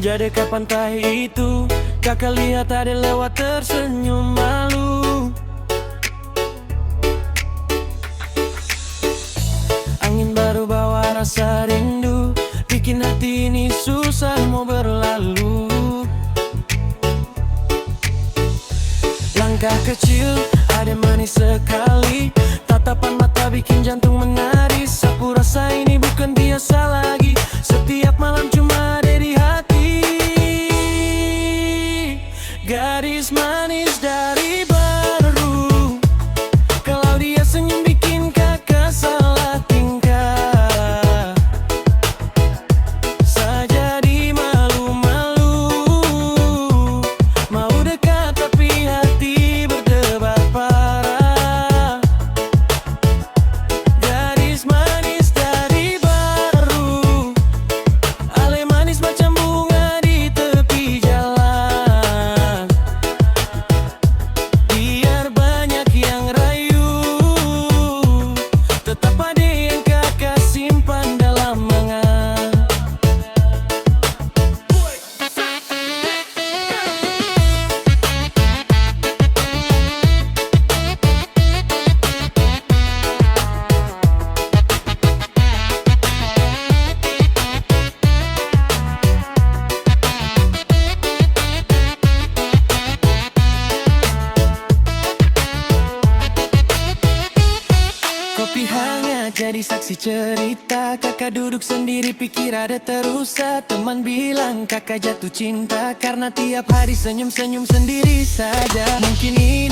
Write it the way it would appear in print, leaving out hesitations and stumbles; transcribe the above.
Hujan dekat pantai itu, kakak lihat ada lewat tersenyum malu. Angin baru bawa rasa rindu, bikin hati ini susah mau berlalu. Langkah kecil, ada manis sekali, tatapan mata bikin jantung menari. Aku rasa ini bukan biasa lagi, setiap malam cuma ada di hati. Gadis manis dari baru, kalau dia senyum bikin kakak salah tingkah. Saya jadi malu-malu, mau dekat tapi hati berdebar parah. Gadis manis dari baru, ale manis macam bunga di tepi jalan. Biar banyak yang rayu, tetap ada yang kakak simpan dalam angan. Kopi hangat jadi saksi cerita, kakak duduk sendiri pikir ada terusa. Teman bilang kakak jatuh cinta karena tiap hari senyum-senyum sendiri saja. Mungkin ini